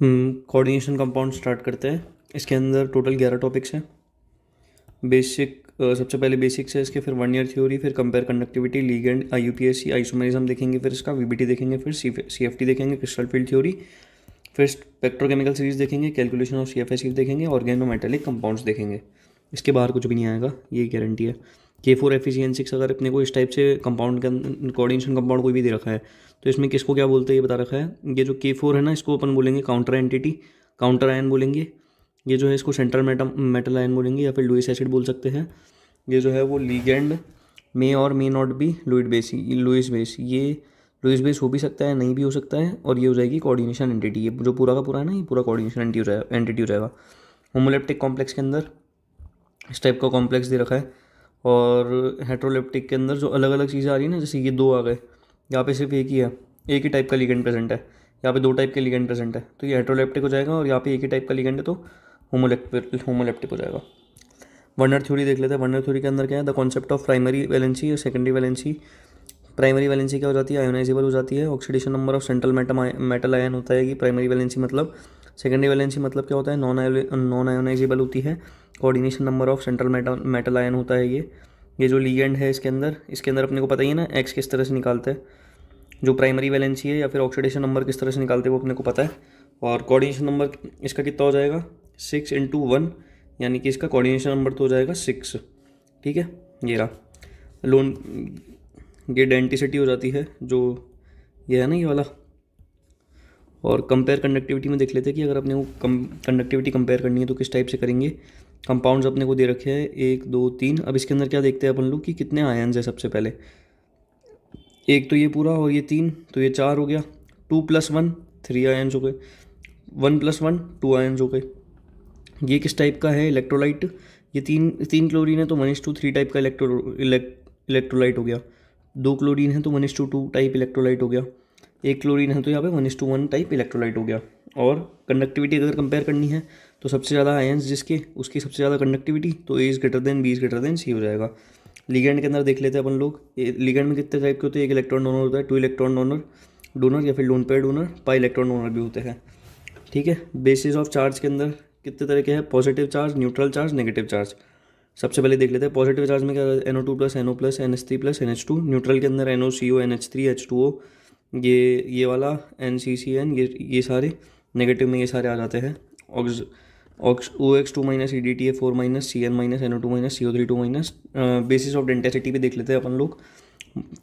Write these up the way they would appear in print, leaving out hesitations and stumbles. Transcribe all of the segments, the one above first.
Coordination compound start करते हैं। इसके अंदर टोटल 11 टॉपिक्स हैं। बेसिक सबसे पहले बेसिक्स है इसके, फिर 1 ईयर थ्योरी, फिर compare conductivity, ligand, IUPAC, isomerism देखेंगे, फिर इसका VBT देखेंगे, फिर CFT देखेंगे, क्रिस्टल फील्ड थ्योरी, फिर स्पेक्ट्रोकेमिकल सीरीज देखेंगे, कैलकुलेशन ऑफ CFS देखेंगे, ऑर्गेनोमेटेलिक कंपाउंड्स देखेंगे। इसके बाहर कुछ भी नहीं आएगा, ये गारंटी है। K4FeCN6 अगर अपने को इस टाइप से कंपाउंड का कोऑर्डिनेशन कंपाउंड कोई भी दे रखा है तो इसमें किसको क्या बोलते हैं ये बता रखा है। ये जो K4 है ना, इसको अपन बोलेंगे काउंटर एंटिटी, काउंटर आयन बोलेंगे। ये जो है इसको सेंट्रल मेटल आयन बोलेंगे या फिर लुईस एसिड बोल सकते हैं। ये जो है वो लीगेंड मे और may not be Lewis base, ये लुईस बेस हो भी सकता है, नहीं भी हो सकता है। और ये हो जाएगी कोऑर्डिनेशन एंटिटी। ये जो पूरा का पूरा है ना, ये पूरा कोऑर्डिनेशन एंटिटी हो जाएगा। होमोलेप्टिक कॉम्प्लेक्स के अंदर इस टाइप का कॉम्प्लेक्स दे रखा है। और हेट्रोलेप्टिक के अंदर जो अलग अलग चीज़ें आ रही है ना, जैसे ये दो आ गए, यहाँ पे सिर्फ एक ही है, एक ही टाइप का लिगेंड प्रेजेंट है। यहाँ पे दो टाइप के लिगेंड प्रेजेंट है तो ये हेट्रोलेप्टिक हो जाएगा, और यहाँ पे एक ही टाइप का लिगेंड है तो होमोलेप्टिक हो जाएगा। वर्नर थ्योरी देख लेते हैं। वर्नर थ्योरी के अंदर क्या है, the concept of primary valency और सेकेंडरी वैलेंसी। प्राइमरी वैलेंसी क्या हो जाती है, आयोनाइजेबल हो जाती है। Oxidation number of central metal ion होता है कि प्राइमरी वैलेंसी मतलब। सेकेंडरी वैलेंसी मतलब क्या होता है, नॉन आयोनाइजेबल होती है। Coordination number of central metal ion होता है ये जो लीगेंड है इसके अंदर अपने को पता ही है ना, एक्स किस तरह से निकालते हैं। जो प्राइमरी वैलेंसी है या फिर ऑक्सीडेशन नंबर किस तरह से निकालते हैं वो अपने को पता है। और कोऑर्डिनेशन नंबर इसका कितना हो जाएगा, 6 × 1, यानी कि इसका कोऑर्डिनेशन नंबर तो हो जाएगा 6। ठीक है, ये रहा लोन। ये डेंटिसिटी हो जाती है जो ये है ना, ये वाला। और कंपेयर कंडक्टिविटी में देख लेते हैं कि अगर अपने को कंडक्टिविटी कंपेयर करनी है तो किस टाइप से करेंगे। कंपाउंड्स अपने को दे रखे हैं 1 2 3। अब इसके अंदर क्या देखते हैं अपन लोग कि कितने आयन्स है। सबसे पहले एक तो ये पूरा और ये 3, तो ये 4 हो गया। 2 + 1 3 आयन्स हो गए। 1 + 1 2 आयन्स हो गए। ये किस टाइप का है, इलेक्ट्रोलाइट। ये तीन क्लोरीन है तो 1:3 टाइप का इलेक्ट्रोलाइट हो गया। 2 क्लोरीन है तो 1:2 टाइप इलेक्ट्रोलाइट हो गया। 1 क्लोरीन है तो यहाँ पे 1:1 टाइप इलेक्ट्रोलाइट हो गया। और कंडक्टिविटी अगर कंपेयर करनी है तो सबसे ज़्यादा आयन्स जिसके, उसकी सबसे ज़्यादा कंडक्टिविटी, तो A > B > C हो जाएगा। लिगेंड के अंदर देख लेते हैं अपन लोग। लिगेंड में कितने टाइप के होते हैं, एक इलेक्ट्रॉन डोनर होता है, 2 इलेक्ट्रॉन डोनर या फिर lone pair donor, pi electron donor भी होते हैं। ठीक है, बेसिस ऑफ चार्ज के अंदर कितने तरह के हैं, positive charge, neutral charge, negative charge. सबसे पहले देख लेते हैं पॉजिटिव चार्ज में क्या है, NO2 + NO + NH3 + NH2। Neutral के अंदर NOCO NH3 H2O, ये वाला NCCN, ये सारे। नेगेटिव में ये सारे आ जाते हैं। OX2 - EDTA4 - CN - NO2 - CO32 basis of डेंटेसिटी भी देख लेते हैं अपन लोग।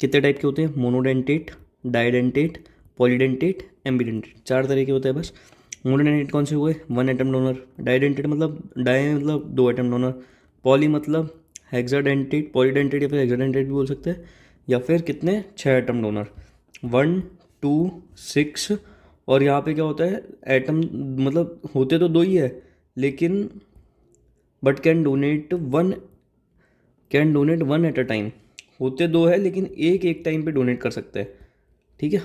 कितने टाइप के होते हैं, मोनोडेंटेट, डाइडेंटेट, पॉलीडेंटेट, एम्बीडेंटेट। 4 तरह के होते हैं बस। मोनोडेंटेट कौन से हुए, 1 एटम डोनर। डाइडेंटेट मतलब डाई मतलब 2 एटम डोनर। पॉली मतलब हेक्साडेंटेट, पॉलीडेंटेट या फिर हेक्साडेंटेट भी बोल सकते हैं। या फिर कितने, 6 एटम डोनर, 1 2 6। और यहाँ पे क्या होता है, एटम मतलब होते तो 2 ही है लेकिन but can donate one at a time. होते 2 है लेकिन एक टाइम पे डोनेट कर सकते हैं। ठीक है,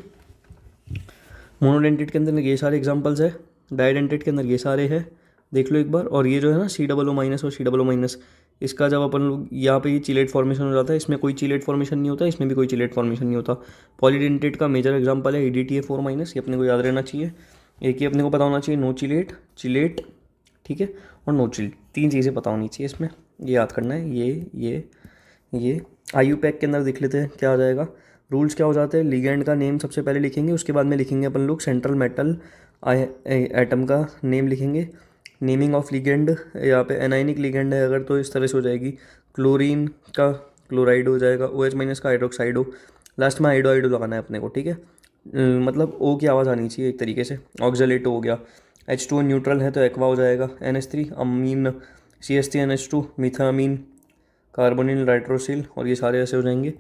मोनोडेंटेट के अंदर ये सारे एग्जांपल्स है। डाइडेंटेट के अंदर ये सारे हैं, देख लो एक बार। और ये जो है ना COO- और COO-, इसका जब अपन लोग यहाँ पे ये चिलेट फॉर्मेशन हो जाता है, इसमें कोई चिलेट फॉर्मेशन नहीं होता, इसमें भी कोई चिलेट फॉर्मेशन नहीं होता। पॉलीडेंटेट का मेजर एग्जांपल है EDTA4-, ये अपने को याद रहना चाहिए। एक ही अपने को पता होना चाहिए, नो चिलेट, ठीक है, और नो चिलेट, 3 चीज़ें पता होनी चाहिए इसमें, ये याद करना है। ये IUPAC के अंदर देख लेते हैं क्या आ जाएगा। रूल्स क्या हो जाते हैं, लिगेंड का नेम सबसे पहले लिखेंगे, उसके बाद में लिखेंगे अपन लोग सेंट्रल मेटल एटम का नेम लिखेंगे। नेमिंग ऑफ लिगेंड, यहाँ पे एनाइनिक लिगेंड है अगर तो इस तरह से हो जाएगी, क्लोरीन का क्लोराइड हो जाएगा, OH- का हाइड्रोक्साइड हो। लास्ट में आइडो लगाना है अपने को। ठीक है, मतलब O की आवाज़ आनी चाहिए एक तरीके से। ऑक्जेलेटो हो गया। H2O न्यूट्रल है तो एक्वा हो जाएगा। NH3 अमीन, CH3NH2 मीथामीन, कार्बोनिल नाइट्रोसिल, और ये सारे ऐसे हो जाएंगे।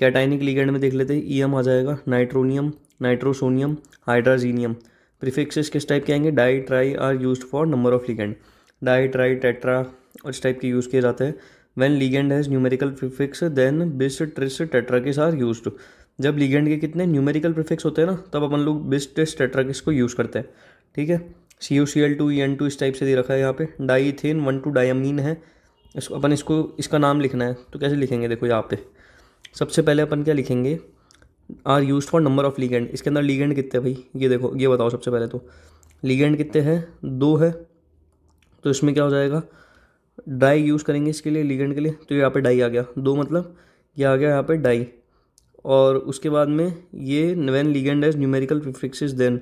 कैटाइनिक लिगेंड में देख लेते हैं, EM आ जाएगा, नाइट्रोनियम, नाइट्रोसोनियम, हाइड्राजीनियम। प्रीफिक्सेस किस टाइप के आएंगे, di tri are used for number of ligand. Di tri tetra और इस टाइप के यूज़ किए जाते हैं। When ligand has numerical prefix then bis tris tetrakis are used. जब लिगेंड के कितने न्यूमेरिकल प्रीफिक्स होते हैं ना, तब अपन लोग बिस ट्रिस टेट्राकिस को यूज़ करते हैं। ठीक है, CuCl2 En2 इस टाइप से दे रखा है यहाँ पे। डाईथेन 1,2 डायमीन है। इसका नाम लिखना है तो कैसे लिखेंगे, देखो यहाँ पे सबसे पहले अपन क्या लिखेंगे, are used for number of ligand. इसके अंदर लिगेंड कितने भाई, ये देखो, ये बताओ सबसे पहले तो। लिगेंड कितने हैं, 2 है, तो इसमें क्या हो जाएगा, डाई यूज़ करेंगे इसके लिए, लिगेंड के लिए, तो यहाँ पे डाई आ गया, 2 मतलब ये आ गया यहाँ पे डाई। और उसके बाद में ये when ligand as numerical prefixes then,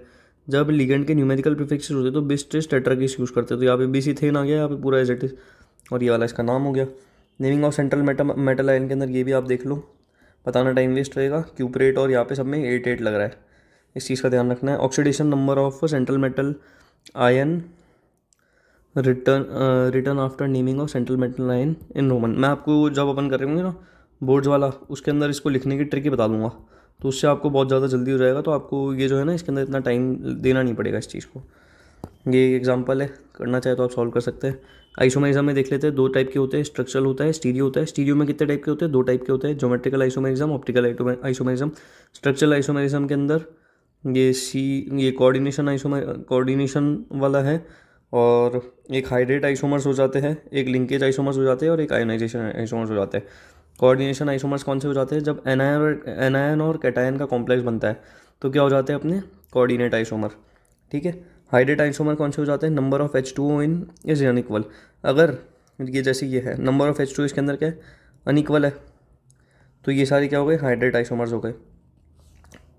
जब लिगेंड के न्यूमेरिकल प्रीफिक्सेस होते तो बिस ट्रिस टेट्राकिस यूज़ करते, तो यहाँ पे बीसीथेन आ गया यहाँ पे पूरा एज इट इज, और ये वाला इसका नाम हो गया। Naming of central metal ion के अंदर ये भी आप देख लो, बताना टाइम वेस्ट रहेगा। क्यूपरेट और यहाँ पे सब में 8 लग रहा है, इस चीज़ का ध्यान रखना है। Oxidation number of central metal ion return after naming of central metal ion in Roman, मैं आपको जब अपन करेंगे ना बोर्ड्स वाला, उसके अंदर इसको लिखने की ट्रिक ही बता दूंगा, तो उससे आपको बहुत ज़्यादा जल्दी हो जाएगा, तो आपको ये जो है ना इसके अंदर इतना टाइम देना नहीं पड़ेगा इस चीज़ को। ये एक एग्जांपल है, करना चाहे तो आप सॉल्व कर सकते हैं। आइसोमेरिज्म में देख लेते हैं, 2 टाइप के होते हैं, स्ट्रक्चरल होता है, स्टीरियो होता है। स्टीरियो में कितने टाइप के होते हैं, 2 टाइप के होते हैं, geometrical isomerism, optical isomerism. Structural isomerism के अंदर ये कोऑर्डिनेशन वाला है, और एक हाइड्रेट आइसोमर्स हो जाते हैं, एक लिंकेज आइसोमर्स हो जाते हैं, और एक आयोनाइजेशन आइसोमर्स हो जाते हैं। कोऑर्डिनेशन आइसोमर्स कौन से हो जाते हैं, जब एनायन और कैटायन का कॉम्प्लेक्स बनता है तो क्या हो जाते हैं अपने कोऑर्डिनेट आइसोमर, ठीक है। हाइड्रेट आइसोमर कौन से हो जाते हैं, number of H2O in is unequal, अगर ये जैसे ये है नंबर ऑफ H2 इसके अंदर क्या है, अनइक्वल है, तो ये सारी क्या हो गए, हाइड्रेट आइसोमर्स हो गए,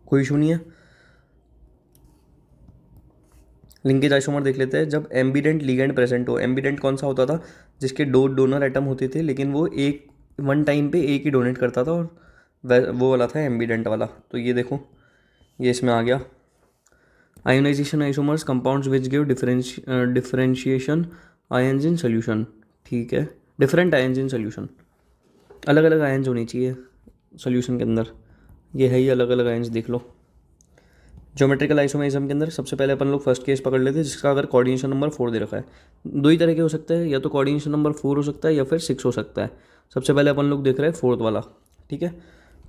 कोई इशू नहीं है। लिंकेज आइसोमर देख लेते हैं, जब एम्बिडेंट लिगेंड प्रेजेंट हो। एम्बिडेंट कौन सा होता था, जिसके 2 डोनर एटम होते थे, लेकिन वो एक वन टाइम पे एक ही डोनेट करता था, और वो वाला था एम्बिडेंट वाला। तो ये देखो, ये इसमें आ गया। Ionization isomers compounds which give differentiation ions in solution, ठीक है, डिफरेंट आयंस इन सोल्यूशन, अलग अलग आयंस होनी चाहिए सोल्यूशन के अंदर, ये है ही अलग अलग आयंस, देख लो। ज्योमेट्रिकल आइसोमेरिज्म के अंदर सबसे पहले अपन लोग फर्स्ट केस पकड़ लेते हैं, जिसका अगर कोऑर्डिनेशन नंबर 4 दे रखा है। 2 ही तरह के हो सकते हैं, या तो कोऑर्डिनेशन नंबर 4 हो सकता है या फिर 6 हो सकता है। सबसे पहले अपन लोग देख रहे हैं 4th वाला, ठीक है।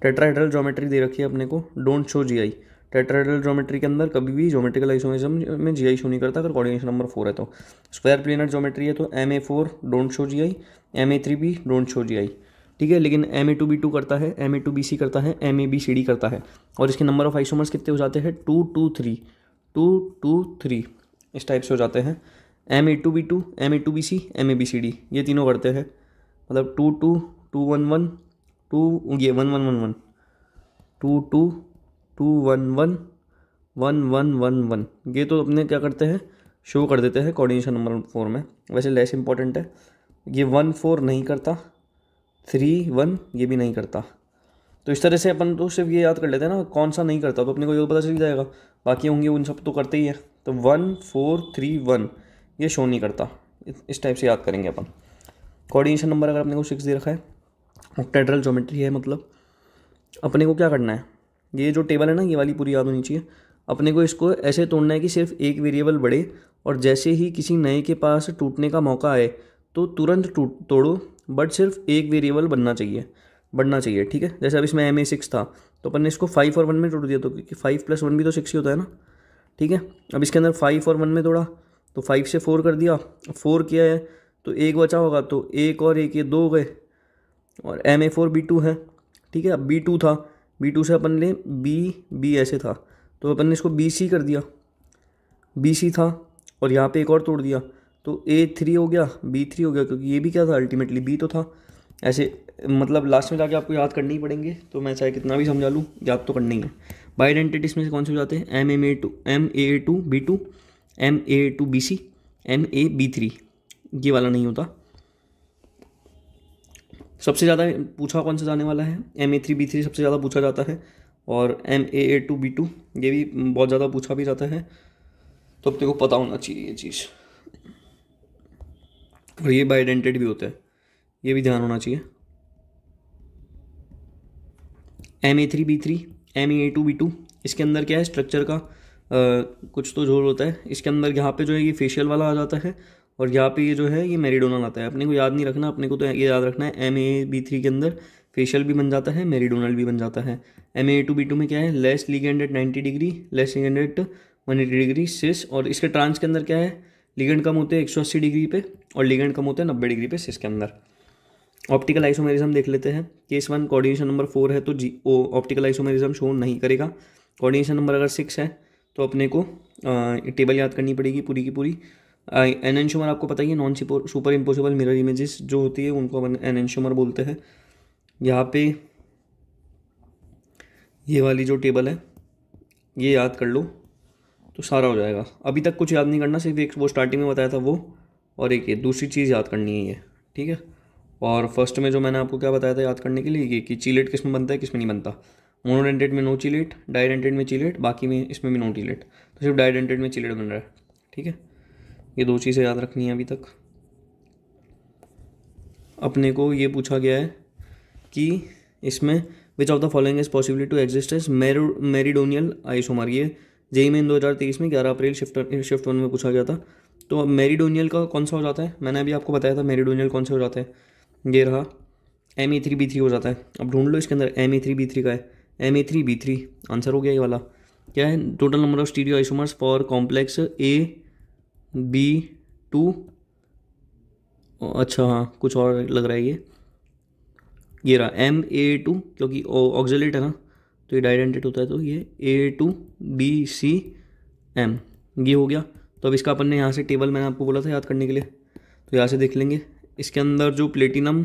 टेट्राहेड्रल ज्योमेट्री दे रखी है अपने को, don't show GI. Tetrahedral geometry के अंदर कभी भी ज्योमेट्रिकल आइसोमेरिज्म में जीआई शो नहीं करता अगर कोऑर्डिनेशन नंबर 4 है तो। स्क्वायर प्लेनर ज्योमेट्री है तो MA4 don't show GI, MA3 भी डोंट शो जीआई, ठीक है। लेकिन MA2B2 करता है, MA2BC करता है, MABCD करता है, और इसके नंबर ऑफ आइसोमर्स कितने हो जाते हैं, 2 2 3 2 2 3 इस टाइप से हो जाते हैं। MA2B2, MA2BC, MABCD ये तीनों करते हैं, मतलब 2 2 2 1 1 2, ये 1 1 1 1 2 2 2 1 1 1 1 1 1, ये तो अपने क्या करते हैं, शो कर देते हैं कोऑर्डिनेशन नंबर 4 में। वैसे लेस इंपॉर्टेंट है, ये 1 4 नहीं करता, 3 1 ये भी नहीं करता। तो इस तरह से अपन तो सिर्फ ये याद कर लेते हैं ना कौन सा नहीं करता, तो अपने को ये पता चल जाएगा, बाकी होंगे उन सब तो करते ही है। तो 1 4 3 1 ये शो नहीं करता, इस टाइप से याद करेंगे अपन। कोऑर्डिनेशन नंबर अगर अपने को 6 दे रखा है, ऑक्टेड्रल ज्योमेट्री है, मतलब अपने को क्या करना है, ये जो टेबल है ना ये वाली पूरी याद होनी चाहिए। अपने को इसको ऐसे तोड़ना है कि सिर्फ एक वेरिएबल बढ़े, और जैसे ही किसी नए के पास टूटने का मौका आए तो तुरंत तोड़ो, बट सिर्फ एक वेरिएबल बढ़ना चाहिए, ठीक है। जैसे अब इसमें MA6 था, तो अपन ने इसको 5 और 1 में तोड़ दिया, तो क्योंकि 5 + 1 भी तो 6 ही होता है ना, ठीक है। अब इसके अंदर 5 और 1 में तोड़ा, तो 5 से 4 कर दिया, 4 किया है तो 1 बचा होगा, तो 1 और 1 ये 2 हो गए, और MA4 B2 है, ठीक है। अब B2 था, B2 से अपन ले B ऐसे था, तो अपन ने इसको BC कर दिया, BC था, और यहाँ पे एक और तोड़ दिया, तो A3 हो गया, B3 हो गया, क्योंकि ये भी क्या था अल्टीमेटली B तो था। ऐसे मतलब लास्ट में जाके आपको याद करने ही पड़ेंगे, तो मैं चाहे कितना भी समझा लूँ याद तो करना ही है। बाई आइडेंटिटीज में से कौन से हो जाते हैं, MA2B2, MA2BC, MAB3, ये वाला नहीं होता। सबसे ज़्यादा पूछा कौन सा जाने वाला है, MA3B3 सबसे ज़्यादा पूछा जाता है, और MA2B2 ये भी बहुत ज़्यादा पूछा भी जाता है, तो अपने को पता होना चाहिए ये चीज़। और ये बाई आइडेंटिटी भी होता है, ये भी ध्यान होना चाहिए। MA3B3, MA2B2 इसके अंदर क्या है स्ट्रक्चर का कुछ तो जोर होता है। इसके अंदर यहाँ पे जो है ये फेशियल वाला आ जाता है, और यहाँ पे ये जो है ये मेरिडोनल आता है। अपने को याद नहीं रखना, अपने को तो ये याद रखना है MA3 के अंदर फेशियल भी बन जाता है, मेरिडोनल भी बन जाता है। MA2B2 में क्या है, less ligand at 90 degree, less ligand at 180 degree cis, और इसके ट्रांस के अंदर क्या है, लिगेंड कम होते हैं 180 डिग्री पे, और लिगेंड कम होते हैं 90 डिग्री पे सिस के अंदर। ऑप्टिकल आइसोमेरिज्म देख लेते हैं। केस 1 कोऑर्डिनेशन नंबर 4 है तो ऑप्टिकल आइसोमेरिज्म शो नहीं करेगा। कोऑर्डिनेशन नंबर अगर 6 है तो अपने को टेबल याद करनी पड़ेगी पूरी की पूरी। एनेंशियोमर आपको पता ही है, non super impossible mirror images जो होती है उनको अपन एनेंशियोमर बोलते हैं। यहाँ पे ये वाली जो टेबल है ये याद कर लो तो सारा हो जाएगा। अभी तक कुछ याद नहीं करना, सिर्फ एक वो स्टार्टिंग में बताया था वो, और एक ये दूसरी चीज़ याद करनी है ये, ठीक है। और फर्स्ट में जो मैंने आपको क्या बताया था याद करने के लिए, ये कि चीलेट किस में बनता है किस में नहीं बनता। मोनोडेंटेड में नो चीलेट, डाइडेंटेड में चीलेट, बाकी में इसमें भी नो चीलेट, तो सिर्फ डाइडेंटेड में चीलेट बन रहा है, ठीक है। ये दो चीज़ें याद रखनी है अभी तक। अपने को ये पूछा गया है कि इसमें which of the following is possibility to exist as meridional isomer. ये जेई में 2023 में 11 अप्रैल शिफ्ट 1 में पूछा गया था। तो अब मेरिडोनियल का कौन सा हो जाता है, मैंने अभी आपको बताया था मेरिडोनियल कौन से हो जाता है, ये रहा Me3B3 हो जाता है। अब ढूंढ लो इसके अंदर Me3B3 का है, Me3B3 आंसर हो गया ये वाला। क्या है, total number of stereo isomers for complex AB2, अच्छा हाँ कुछ और लग रहा है ये रहा MA2, क्योंकि ऑक्जेलेट है ना तो ये डाइडेंटेड होता है, तो ये A2BCM ये हो गया। तो अब इसका अपन ने यहाँ से टेबल मैंने आपको बोला था याद करने के लिए, तो यहाँ से देख लेंगे। इसके अंदर जो प्लेटिनम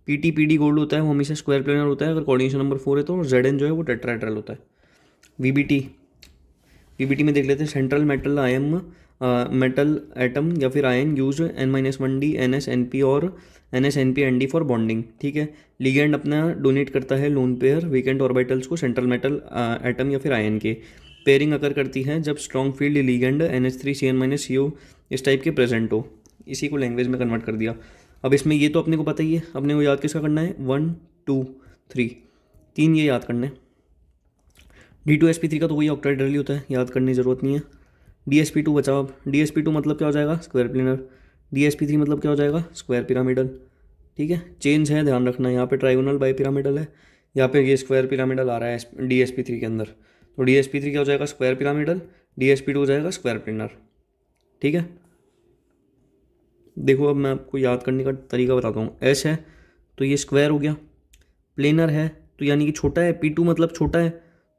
PTPD गोल्ड होता है वो हमेशा स्क्वायर प्लेनर होता है अगर कोऑर्डिनेशन नंबर 4 है तो, और Zn जो है वो टेट्राहेड्रल होता है। VBT में देख लेते हैं, central metal ion metal atom या फिर आयन यूज N-1D NSNP और NSNP-ND फॉर बॉन्डिंग, ठीक है। लिगेंड अपना डोनेट करता है लोन पेयर वीकेंड ऑर्बिटल्स को सेंट्रल मेटल एटम या फिर आयन के। पेयरिंग अकर करती है जब स्ट्रॉन्ग फील्ड लिगेंड NH3Cn-CO इस टाइप के प्रेजेंट हो। इसी को लैंग्वेज में कन्वर्ट कर दिया। अब इसमें ये तो अपने को पता ही है, अपने को याद किसका करना है, 1 2 3 3 ये याद करना है। D2sp3 का तो वही ऑक्टाहेड्रल होता है, याद करने की ज़रूरत नहीं है। DsP2 बचाओ, DsP2 मतलब क्या हो जाएगा, स्क्वायर प्लेनर। DsP3 मतलब क्या हो जाएगा, स्क्वायर पिरामिडल, ठीक है। चेंज है ध्यान रखना, यहाँ पे ट्राइगोनल बाई पिरामिडल है, यहाँ पे ये स्क्वायर पिरामिडल आ रहा है DsP3 के अंदर, तो DsP3 क्या हो जाएगा, स्क्वायर पिरामिडल, DsP2 हो जाएगा स्क्वायर प्लेनर, ठीक है। देखो अब मैं आपको याद करने का तरीका बताता हूँ। S है तो ये स्क्वायर हो गया, प्लेनर है तो यानी कि छोटा है, P2 मतलब छोटा है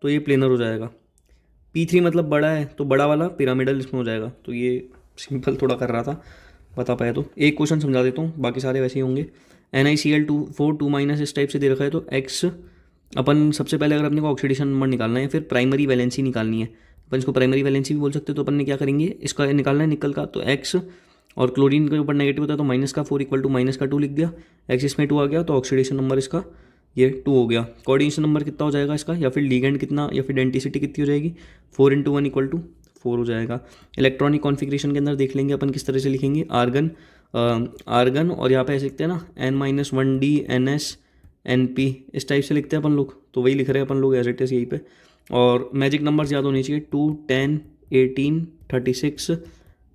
तो ये प्लेनर हो जाएगा, P3 मतलब बड़ा है तो बड़ा वाला पिरामिडल इसमें हो जाएगा। तो ये सिंपल थोड़ा कर रहा था, बता पाया तो। एक क्वेश्चन समझा देता हूँ, बाकी सारे वैसे ही होंगे। NiCl4 2- इस टाइप से दे रखा है तो X अपन सबसे पहले अगर अपने को ऑक्सीडेशन नंबर निकालना है फिर प्राइमरी वैलेंसी निकालनी है, अपन इसको प्राइमरी वैलेंसी भी बोल सकते हैं। तो अपन ने क्या करेंगे, इसका निकालना है निकल का, तो X और क्लोरीन के ऊपर नेगेटिव होता है तो -4 = -2 लिख दिया, X इसमें 2 आ गया तो ऑक्सीडेशन नंबर इसका ये 2 हो गया। कोऑर्डिनेशन नंबर कितना हो जाएगा इसका, या फिर लिगेंड कितना या फिर डेंसिटी कितनी हो जाएगी, 4 × 1 = 4 हो जाएगा। इलेक्ट्रॉनिक कॉन्फ़िगरेशन के अंदर देख लेंगे अपन किस तरह से लिखेंगे, आर्गन और यहाँ पे ऐसे लिखते हैं ना N-1D NSNP इस टाइप से लिखते हैं अपन लोग, तो वही लिख रहे हैं अपन लोग एज इट इज़ यहीं पे। और मैजिक नंबर्स याद होने चाहिए, 2 10 18 36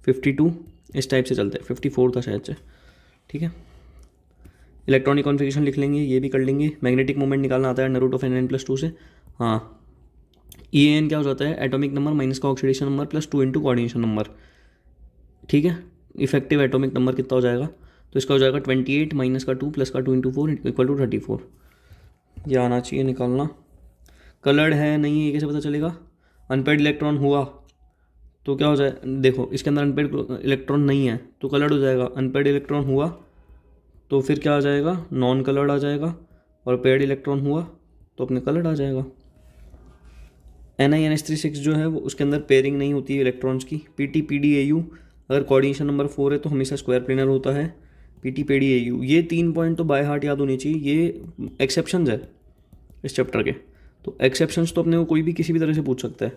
52 इस टाइप से चलते हैं, 54 था शायद से, ठीक है। इलेक्ट्रॉनिक कॉन्फ़िगरेशन लिख लेंगे, ये भी कर लेंगे। मैग्नेटिक मोमेंट निकालना आता है √(n)+2 से, हाँ। EAN क्या हो जाता है, एटॉमिक नंबर माइनस का oxidation number plus 2 × coordination number, ठीक है। इफेक्टिव एटॉमिक नंबर कितना हो जाएगा, तो इसका हो जाएगा 28 माइनस का 2 प्लस का 2 × 4 = 34। ये आना चाहिए निकालना। कलर्ड है नहीं है ये कैसे पता चलेगा, अनपेड इलेक्ट्रॉन हुआ तो क्या हो जाए, देखो इसके अंदर अनपेड इलेक्ट्रॉन नहीं है तो कलर्ड हो जाएगा, अनपेड इलेक्ट्रॉन हुआ तो फिर क्या आ जाएगा, नॉन कलर्ड आ जाएगा, और पेड इलेक्ट्रॉन हुआ तो अपने कलर्ड आ जाएगा। NiNH3 जो है वो उसके अंदर पेयरिंग नहीं होती है इलेक्ट्रॉन्स की। PTPDAU अगर कोऑर्डिनेशन नंबर 4 है तो हमेशा स्क्वायर प्लेनर होता है, PTPDAU। ये 3 पॉइंट तो बाय हार्ट याद होनी चाहिए, ये एक्सेप्शंस है इस चैप्टर के, तो एक्सेप्शंस तो अपने को कोई भी किसी भी तरह से पूछ सकता है।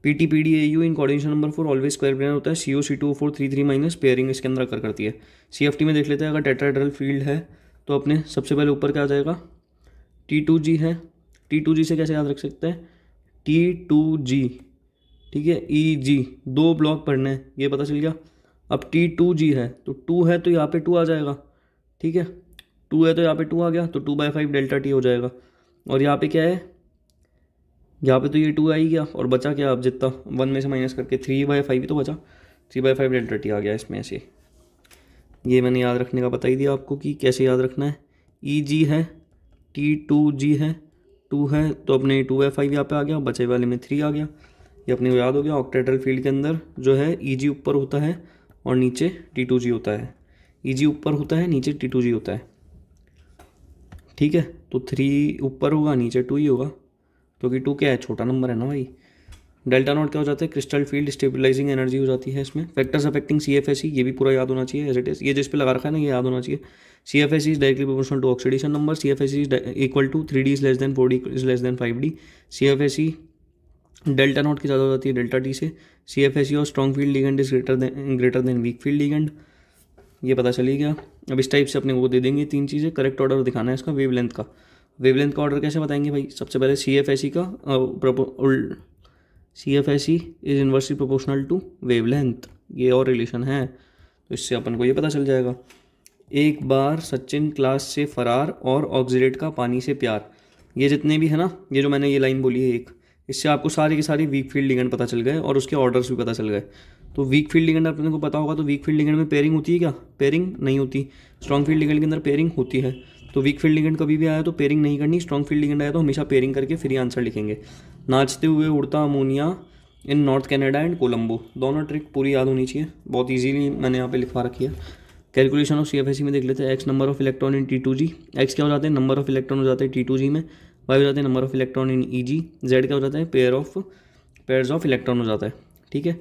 PTPDAU in coordination number 4 always square planar होता है, CO-C2O4 3 पेयरिंग इसके अंदर करती है। CFT में देख लेते हैं, अगर टेट्राहेड्रल फील्ड है तो अपने सबसे पहले ऊपर क्या आ जाएगा, T2G है। T2G से कैसे याद रख सकते हैं, T2G, ठीक है। EG 2 ब्लॉक पढ़ने हैं ये पता चल गया। अब T2G है तो 2 है तो यहाँ पे 2 आ जाएगा, ठीक है। 2 है तो यहाँ पे 2 आ गया तो 2/5 ΔT हो जाएगा। और यहाँ पे क्या है, यहाँ पे तो ये 2 आ ही गया और बचा क्या, अब जितना 1 में से माइनस करके 3/5 ही तो बचा, 3/5 ΔT आ गया इसमें ऐसे। ये मैंने याद रखने का बता ही दिया आपको कि कैसे याद रखना है। EG है, T2G है, 2 है तो अपने 2/5 यहाँ पे आ गया, बचे वाले में 3 आ गया। ये अपने को याद हो गया। ऑक्टेड्रल फील्ड के अंदर जो है Eg ऊपर होता है और नीचे T2G होता है। Eg ऊपर होता है, नीचे T2G होता है, ठीक है। तो 3 ऊपर होगा, नीचे 2 ही होगा, क्योंकि 2 क्या है, छोटा नंबर है ना भाई। डेल्टा नॉट क्या हो जाता है, क्रिस्टल फील्ड स्टेबलाइजिंग एनर्जी हो जाती है इसमें। फैक्टर्स अफेक्टिंग CFSE, ये भी पूरा याद होना चाहिए एज इट इज, ये जिस पे लगा रखा है ना ये याद होना चाहिए। CFSE is directly proportional to oxidation number. CFSE is equal to 3D is less than 4D is less than 5D। CFSE delta naught की ज़्यादा हो जाती है डेल्टा T से। CFSE और strong field ligand is greater than weak field ligand, ये पता चली गया। अब इस टाइप से अपने को दे देंगे 3 चीज़ें, करेक्ट ऑर्डर दिखाना है इसका वेवलेंथ का। वेवलेंथ का ऑर्डर कैसे बताएंगे भाई, सबसे पहले CFSE का CFSE is inversely proportional to wavelength, ये और रिलेशन है, तो इससे अपन को ये पता चल जाएगा। एक बार सचिन क्लास से फरार और ऑक्सीडेट का पानी से प्यार, ये जितने भी है ना, ये जो मैंने ये लाइन बोली है एक, इससे आपको सारे के सारे वीक फील्ड लिगेंड पता चल गए और उसके ऑर्डर्स भी पता चल गए। तो वीक फील्ड लिगेंड अपने को पता होगा, तो वीक फील्ड लिगेंड में पेयरिंग होती है क्या, पेयरिंग नहीं होती। स्ट्रॉन्ग फील्ड लिगेंड के अंदर पेयरिंग होती है। तो वीक फील्ड लिगेंड कभी भी आया तो पेयरिंग नहीं करनी, स्ट्रॉन्ग फील्ड लिगेंड आया तो हमेशा पेयरिंग करके फिर ही आंसर लिखेंगे। नाचते हुए उड़ता ammonia in north Canada and Colombo, दोनों ट्रिक पूरी याद होनी चाहिए, बहुत ईजीली मैंने यहाँ पे लिखवा रखी है। कैलकुलेशन ऑफ CFSE में देख लेते हैं। X number of electron in T2G, x क्या हो जाते हैं, नंबर ऑफ इलेक्ट्रॉन हो जाते हैं T2G में, वाई हो जाते हैं number of electron in EG, Z क्या हो जाता है, पेयर्स ऑफ इलेक्ट्रॉन हो जाता है, ठीक है।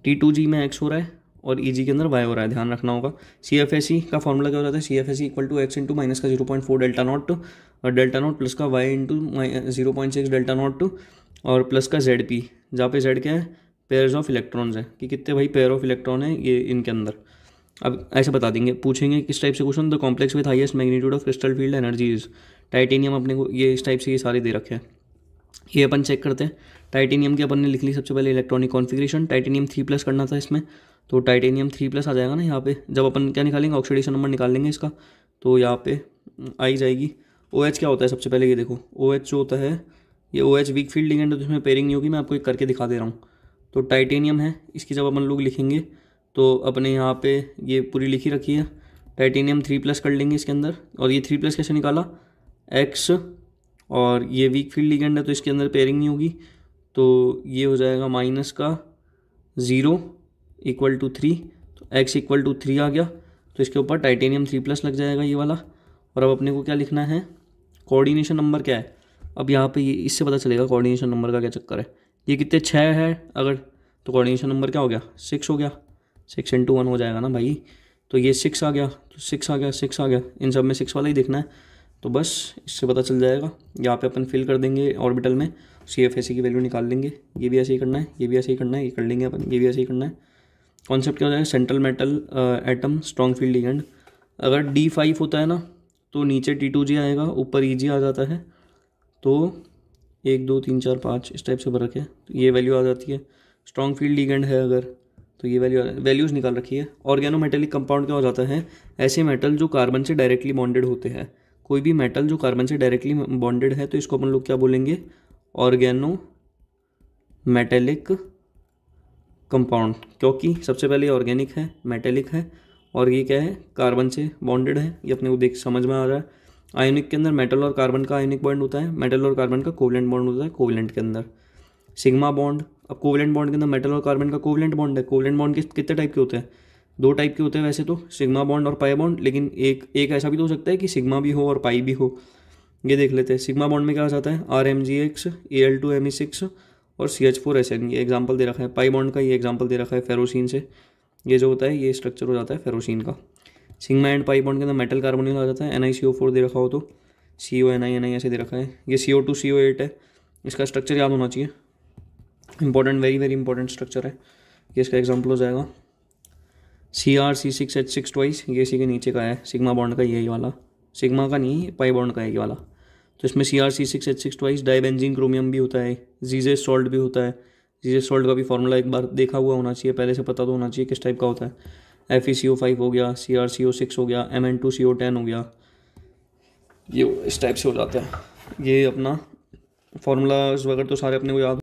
T2G में एक्स हो रहा है और EG के अंदर वाई हो रहा है, ध्यान रखना होगा। CFSE का फॉर्मूला क्या हो जाता है, CFSE equal to x into minus का 0.4 डेल्टा नॉट और डेल्टा नॉट प्लस का वाई इंटू 0.6 डेल्टा नॉट और प्लस का ZP, जहाँ पे Z क्या है, पेयर्स ऑफ इलेक्ट्रॉन्स है, कि कितने भाई पेयर ऑफ इलेक्ट्रॉन है ये इनके अंदर। अब ऐसे बता देंगे, पूछेंगे किस टाइप से question, the complex with highest magnitude of crystal field energies, titanium अपने को ये इस टाइप से ये सारे दे रखे हैं, ये अपन चेक करते हैं। टाइटेनियम की अपन ने लिख ली सबसे पहले इलेक्ट्रॉनिक कॉन्फिगरेशन, टाइटेनियम 3+ करना था इसमें, तो टाइटेनियम 3+ आ जाएगा ना यहाँ पे। जब अपन क्या निकालेंगे, ऑक्सीडेशन नंबर निकाल लेंगे इसका, तो यहाँ पे आई जाएगी। OH क्या होता है, सबसे पहले ये देखो, OH जो होता है, ये OH वीक फील्ड लिगेंड है तो इसमें पेयरिंग नहीं होगी, मैं आपको एक करके दिखा दे रहा हूँ। तो टाइटेनियम है, इसकी जब अपन लोग लिखेंगे तो अपने यहाँ पे ये पूरी लिखी रखी है, टाइटेनियम 3+ कर लेंगे इसके अंदर। और ये 3+ कैसे निकाला, X, और ये वीक फील्ड लिगेंड है तो इसके अंदर पेयरिंग नहीं होगी, तो ये हो जाएगा माइनस का 0 इक्वल टू 3, तो X इक्वल टू 3 आ गया, तो इसके ऊपर टाइटेनियम 3+ लग जाएगा ये वाला। और अब अपने को क्या लिखना है, कोऑर्डिनेशन नंबर क्या है। अब यहाँ पे ये इससे पता चलेगा कोऑर्डिनेशन नंबर का क्या चक्कर है। ये कितने 6 है अगर, तो कोऑर्डिनेशन नंबर क्या हो गया, 6 हो गया, 6 × 1 हो जाएगा ना भाई। तो ये 6 आ गया, तो 6 आ गया, 6 आ गया, इन सब में 6 वाला ही देखना है, तो बस इससे पता चल जाएगा। यहाँ पे अपन फिल कर देंगे ऑर्बिटल में, CFSE की वैल्यू निकाल लेंगे। ये भी ऐसे ही करना है, ये भी ऐसे ही करना है, ये कर लेंगे अपन, ये भी ऐसे ही करना है। कॉन्सेप्ट क्या हो जाएगा, central metal atom strong field ligand. अगर D5 होता है ना तो नीचे T2G आएगा, ऊपर EG आ जाता है, तो 1 2 3 4 5 इस टाइप से भर रखे, तो ये वैल्यू आ जाती है। स्ट्रॉन्ग फील्ड लिगेंड है अगर, तो ये वैल्यूज़ निकाल रखी है। ऑर्गेनोमेटेलिक कंपाउंड क्या हो जाता है, ऐसे मेटल जो कार्बन से डायरेक्टली बॉन्डेड होते हैं। कोई भी मेटल जो कार्बन से डायरेक्टली बॉन्डेड है तो इसको अपन लोग क्या बोलेंगे, ऑर्गेनोमेटेलिक कंपाउंड, क्योंकि सबसे पहले ऑर्गेनिक है, मेटेलिक है, और ये क्या है, कार्बन से बॉन्डेड है, ये अपने को देख समझ में आ रहा है। आयोनिक के अंदर मेटल और कार्बन का आयोनिक बॉन्ड होता है, मेटल और कार्बन का कोवलेंट बॉन्ड होता है कोवलेंट के अंदर। सिग्मा बॉन्ड, अब कोवलेंट बॉन्ड के अंदर मेटल और कार्बन का कोवलेंट बॉन्ड है। कोवलेंट बॉन्ड कितने टाइप के होते हैं, 2 टाइप के होते हैं वैसे तो, सिग्मा बॉन्ड और पाई बॉन्ड, लेकिन एक ऐसा भी तो हो सकता है कि सिग्मा भी हो और पाई भी हो। ये देख लेते हैं, सिग्मा बॉन्ड में क्या आ जाता है, RMgx Al2Me6 और CH4SN, ये एग्जाम्पल दे रखा है। पाई बॉन्ड का ये एग्जाम्पल दे रखा है फेरोसिन से, ये जो होता है ये स्ट्रक्चर हो जाता है फेरोसिन का। सिग्मा एंड पाई बॉन्ड के अंदर मेटल कार्बोनिल आ जाता है, NiCO4 दे रखा हो तो, CONi ऐसे दे रखा है। ये CO2CO8 है, इसका स्ट्रक्चर याद होना चाहिए, important, very very important structure है। ये इसका एग्जाम्पल हो जाएगा। CrC6H6 ट्वाइस, ये इसी के नीचे का है, सिग्मा बॉन्ड का यही वाला, सिग्मा का नहीं पाई बॉन्ड का है ये वाला। तो इसमें CrC6H6 ट्वाइस डाइबेंजीन क्रोमियम भी होता है, जीजेस सॉल्ट भी होता है। जीजेस सॉल्ट का भी फॉर्मूला एक बार देखा हुआ होना चाहिए, पहले से पता तो होना चाहिए किस टाइप का होता है। FeCO5 हो गया, CrCO6 हो गया, Mn2CO10 हो गया, ये इस टाइप से हो जाता है। ये अपना फॉर्मूलाज वगैरह तो सारे अपने को याद